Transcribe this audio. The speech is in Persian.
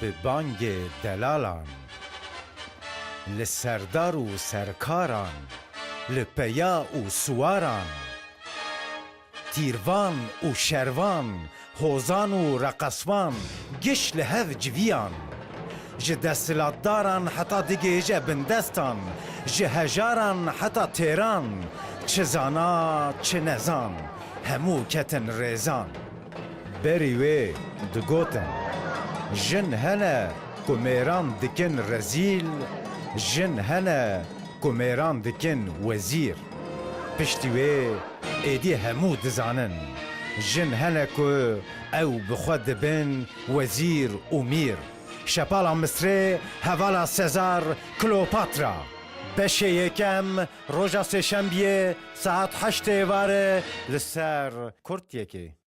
به بانگ دلالان لسردار و سرکاران لپیا و سواران تیروان و شروان حوزان و رقصوان گش لهف جویان جه دستلاتداران حتا دیگه جه بندستان جه هجاران حتا تیران چه زانا چه نزان همو کتن ریزان بری وی دگوتن جن هنه کمیران دکن رزیل جن هنه کمیران دکن وزیر پشتی وی ایدی همو دزانن جن هنه که او بخود بن وزیر و میر شپالا مصری حوالا سزار کلوپاترا بشه یکم روژا سه شنبیه ساعت 8 واره لسر کرد یکی